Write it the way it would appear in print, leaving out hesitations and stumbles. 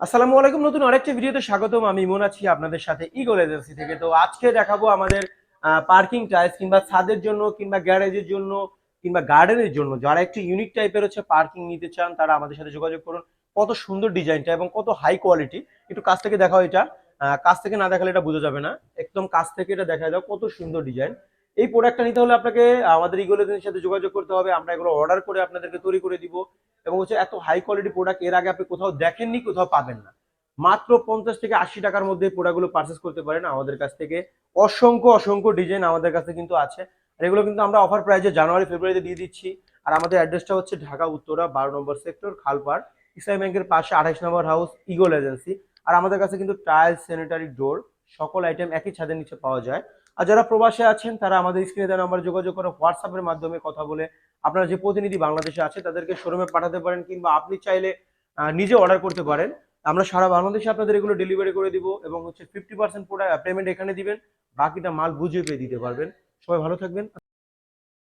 আসসালামু আলাইকুম, নতুন আরেকটা ভিডিওতে স্বাগতম। আমি ইমন আছি আপনাদের সাথে ইগল এজেন্সি থেকে। তো আজকে দেখাবো আমাদের পার্কিং টাইলস কিংবা ছাদের জন্য কিংবা গ্যারেজের জন্য কিংবা গার্ডেনের জন্য যারা একটু ইউনিক টাইপের হচ্ছে পার্কিং নিতে চান তারা আমাদের সাথে যোগাযোগ করুন। কত সুন্দর ডিজাইনটা এবং কত হাই কোয়ালিটি, একটু কাছ থেকে দেখাও এটা। কাছ থেকে না দেখালে এটা বোঝা যাবে না, একদম কাছ থেকে এটা দেখা যাও কত সুন্দর ডিজাইন। এই প্রোডাক্টটা নিতে হলে আপনাকে আমাদের ইগল এজেন্সির সাথে যোগাযোগ করতে হবে, আমরা এগুলো অর্ডার করে আপনাদেরকে তৈরি করে দিব। এবং হচ্ছে এত হাই কোয়ালিটি প্রোডাক্ট এর আগে আপনি কোথাও দেখেননি, কোথাও পাবেন না। মাত্র 50 থেকে 80 টাকার মধ্যে প্রোডাক্টগুলো পারচেস করতে পারেন আমাদের কাছ থেকে। অসংখ্য অসংখ্য ডিজাইন আমাদের কাছে কিন্তু আছে, আর এগুলো কিন্তু আমরা অফার প্রাইজে জানুয়ারি ফেব্রুয়ারিতে দিয়ে দিচ্ছি। আর আমাদের অ্যাড্রেসটা হচ্ছে ঢাকা উত্তরা 12 নম্বর সেক্টর, খালপাড়, ইসলামী ব্যাংকের পাশে 28 নম্বর হাউস, ইগল এজেন্সি। আর আমাদের কাছে কিন্তু টাইলস, স্যানিটারি ডোর সকল আইটেম একই ছাদের নিচে পাওয়া যায়। আর যারা প্রবাসে আছেন তারা আমাদের স্ক্রিনে দেওয়া নাম্বারে যোগাযোগ করে হোয়াটসঅ্যাপের মাধ্যমে কথা বলে আপনারা যে প্রতিনিধি বাংলাদেশে আছে তাদেরকে শোরুমে পাঠাতে পারেন, কিংবা আপনি চাইলে নিজে অর্ডার করতে পারেন। আমরা সারা বাংলাদেশে আপনাদের এগুলো ডেলিভারি করে দিব এবং হচ্ছে 50% পেমেন্ট এখানে দিবেন, বাকিটা মাল বুঝে পেয়ে দিতে পারবেন। সবাই ভালো থাকবেন।